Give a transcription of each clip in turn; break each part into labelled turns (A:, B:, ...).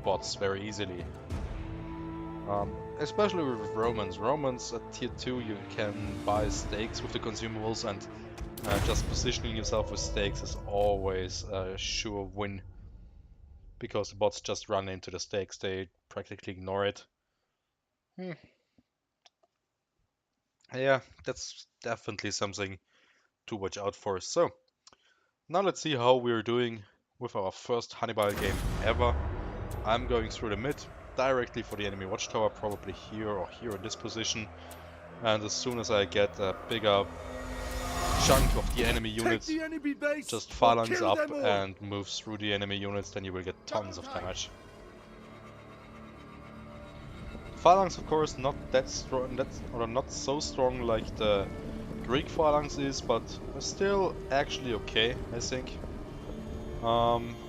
A: bots very easily. Especially with Romans. Romans at tier 2 you can buy stakes with the consumables, and just positioning yourself with stakes is always a sure win. Because the bots just run into the stakes, they practically ignore it. Yeah, that's definitely something to watch out for. So, now let's see how we're doing with our first Hannibal game ever. I'm going through the mid, directly for the enemy watchtower, probably here or here in this position. And as soon as I get a bigger chunk of the enemy units, just phalanx up and move through the enemy units, then you will get tons of damage. Phalanx, of course, not that strong, or not so strong like the Greek phalanx is, but still actually okay, I think.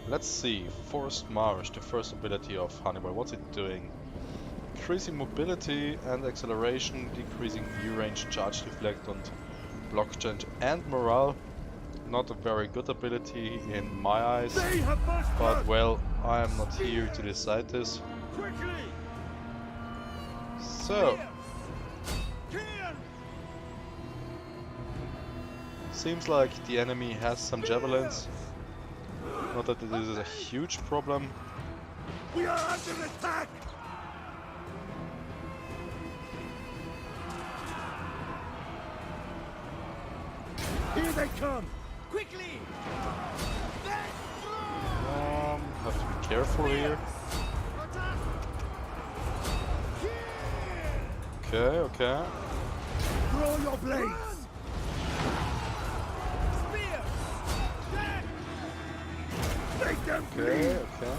A: Let's see, Forced March, the first ability of Hannibal. What's it doing? Increasing mobility and acceleration, decreasing view range, charge deflect, and block change and morale. Not a very good ability in my eyes, but well, I am not here to decide this. So, seems like the enemy has some javelins. Not that this is a huge problem.
B: We are under attack! Here they come! Quickly!
A: Have to be careful here. Okay, okay.
B: Throw your blades!
A: Okay, okay.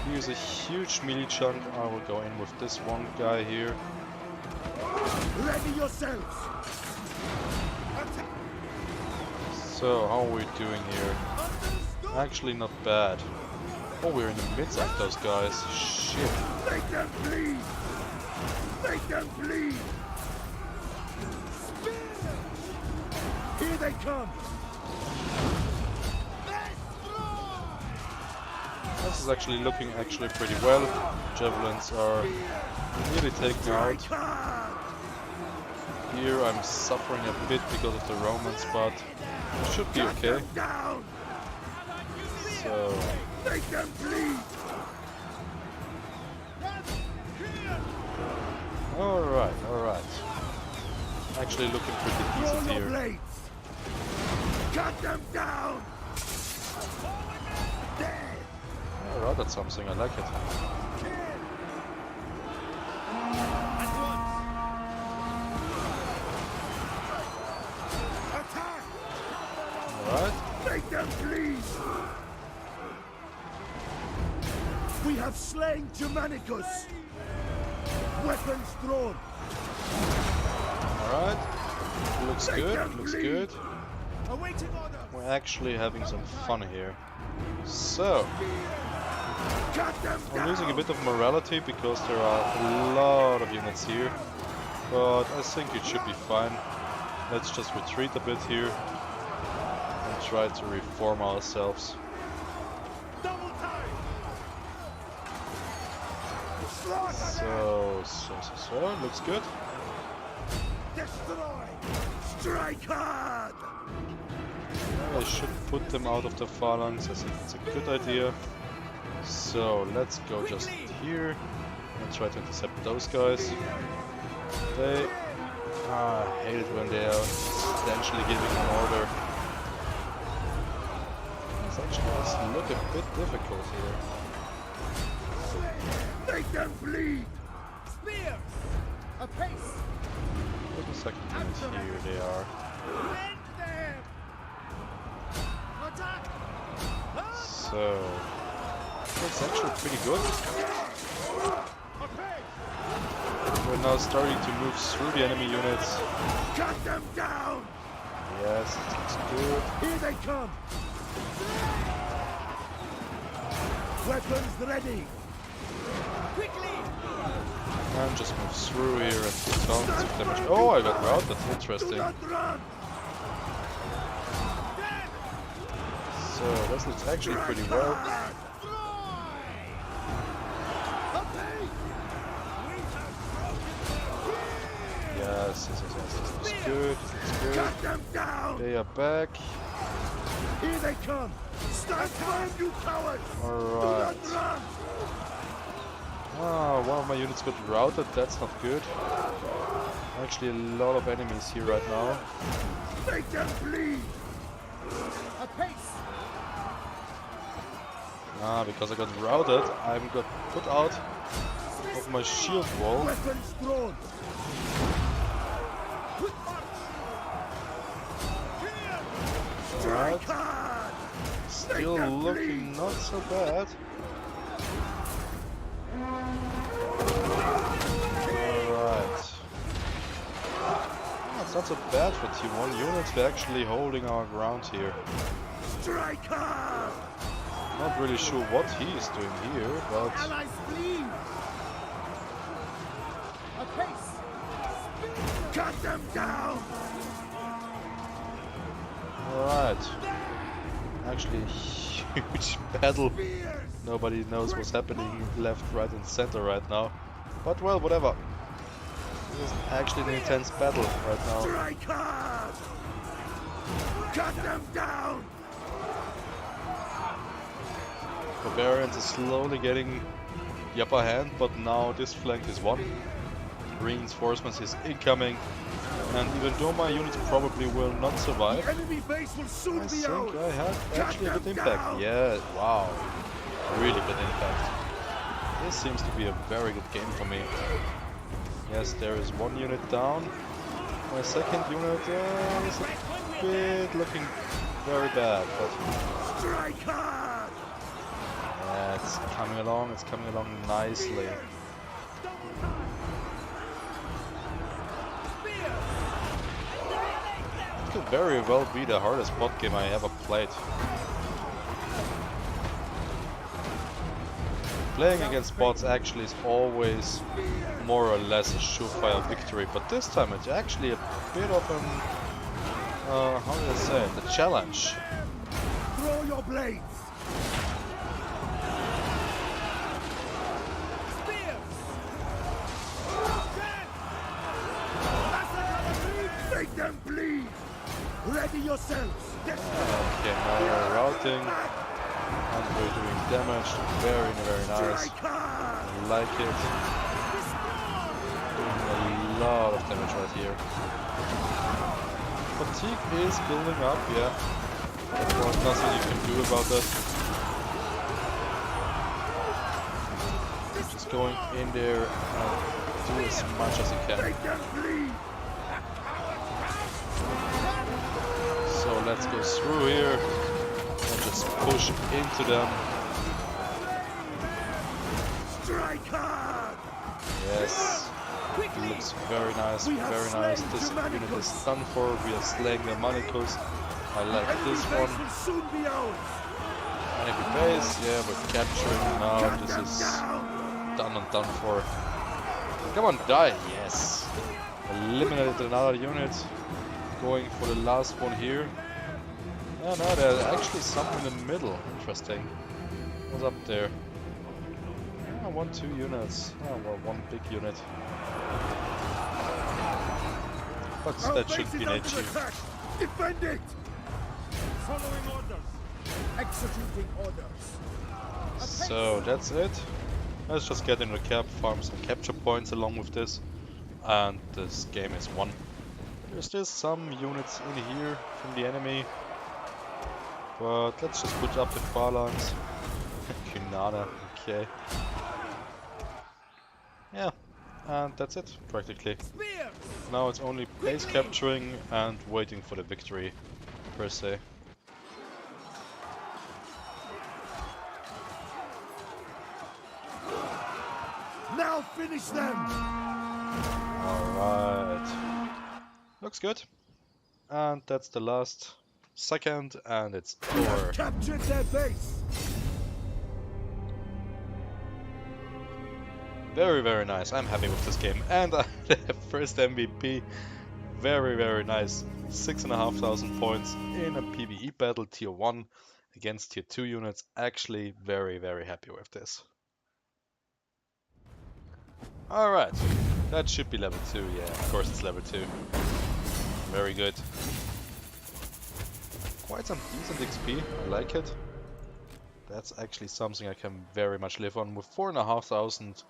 A: Here's a huge melee chunk. I will go in with this one guy here.
B: Ready yourselves!
A: So, how are we doing here? Actually not bad. Oh, we're in the midst of those guys. Shit.
B: Make them bleed! Make them bleed! Here they come!
A: This is actually looking pretty well. Javelins are nearly taken out. Here I'm suffering a bit because of the Romans, but it should be okay. So,
B: make them bleed!
A: alright, alright. Actually looking pretty decent here.
B: Blades. Cut them down!
A: Alright, that's something, I like it. Alright.
B: Make them bleed! We have slain Germanicus! Weapons drawn!
A: Alright. Looks good, looks good. We're actually having some fun here. So, I'm losing a bit of morality because there are a lot of units here, but I think it should be fine. Let's just retreat a bit here and try to reform ourselves. So, looks good.
B: Destroy! Strike hard!
A: I should put them out of the phalanx. I think it's a good idea. So let's go just here and try to intercept those guys. They hate it when they are essentially giving an order. It's actually look a bit difficult here.
B: Make them bleed!
C: Spears! Apace!
A: Wait a second minute, here they are. So that's actually pretty good. We're now starting to move through the enemy units.
B: Cut them down!
A: Yes, it looks good.
B: Here they come! Weapons ready! Quickly!
A: And just move through here and do tons of damage. Oh, I got routed. That's interesting. So this looks actually pretty well. This is good. This is good.
B: Cut them down!
A: They are back.
B: Here they come! Stand firm, you cowards!
A: Alright.
B: Do not run!
A: Ah, one of my units got routed. That's not good. Actually, a lot of enemies here right now.
B: Make them bleed!
C: A pace!
A: Ah, because I got routed, I got put out of my shield wall.
B: Weapons thrown!
A: Alright.
B: Strike hard!
A: Still
B: them
A: looking
B: bleed.
A: not so bad. Alright. Oh, it's not so bad for T1 units. We're actually holding our ground here.
B: Strike hard!
A: Not really sure what he is doing here, but
C: Allies flee! A pace!
B: Cut them down!
A: alright. Actually, a huge battle.
B: Spears!
A: Nobody knows what's happening left, right, and center right now. But well, whatever. This is actually an intense battle right now.
B: Strike hard! Cut them down!
A: Barbarians is slowly getting the upper hand, but now this flank is won. Reinforcements is incoming, and even though my units probably will not survive,
B: The enemy base will soon
A: I
B: be
A: think
B: ours!
A: I had
B: Cut
A: actually a
B: them
A: good impact.
B: down.
A: Yeah, wow. Really good impact. This seems to be a very good game for me. Yes, there is one unit down. My second unit is a bit looking very bad, but
B: Strike hard!
A: yeah, it's coming along nicely. It could very well be the hardest bot game I ever played. Playing against bots actually is always more or less a surefire victory, but this time it's actually a bit of an, how do I say it, a challenge.
B: Throw your blades! Make them bleed! Ready yourselves!
A: Okay, now we're routing, and we're doing damage. Very, very nice.
B: Strike hard!
A: I like it. Doing a lot of damage right here. Fatigue is building up, yeah. Of course, nothing you can do about that. Just going in there and do as much as you can.
B: Make them bleed!
A: So let's go through here and just push into them.
B: Strike hard!
A: Yes, it looks very nice, very nice. This unit is done for. We are slaying the Manicos. I like
B: Enemy
A: this
B: base
A: one.
B: will soon be ours!
A: Enemy base, yeah, we're capturing now.
B: Cut
A: This
B: them
A: is
B: down!
A: done and done for. Come on, die! Yes! Eliminated another unit. Going for the last one here. Oh no, there's actually some in the middle. Interesting. What's up there? Oh, 2 units. Oh, well, one big unit. But
B: Our
A: that
B: base
A: should be
B: is
A: an
B: under
A: HE.
B: attack! Defend it!
C: Following orders! Executing orders!
A: So that's it. Let's just get in the cap, farm some capture points along with this, and this game is won. There's still some units in here from the enemy, but let's just put up the phalanx. Kunada, okay. Yeah, and that's it, practically.
C: Spears!
A: Now it's only base capturing and waiting for the victory, per se.
B: Now finish them!
A: Alright. Looks good. And that's the last second, and it's
B: We have
A: over.
B: captured their base!
A: Very, very nice. I'm happy with this game. And I have first MVP. Very, very nice. 6,500 points in a PvE battle, tier 1 against tier 2 units. Actually, very, very happy with this. Alright. That should be level 2, yeah, of course it's level 2. Very good. Quite some decent XP, I like it. That's actually something I can very much live on. With 4,500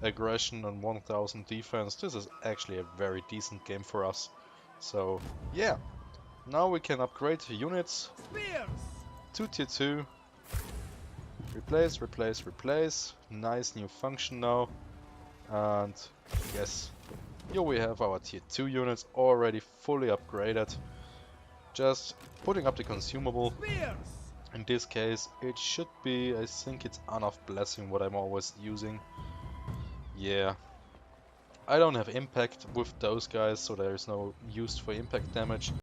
A: aggression and 1,000 defense, this is actually a very decent game for us. So, yeah. Now we can upgrade units to tier 2. Replace, replace, replace. Nice new function now. And yes, here we have our tier 2 units already fully upgraded. Just putting up the consumable. In this case, it should be, I think it's Enough Blessing, what I'm always using. Yeah. I don't have impact with those guys, so there is no use for impact damage.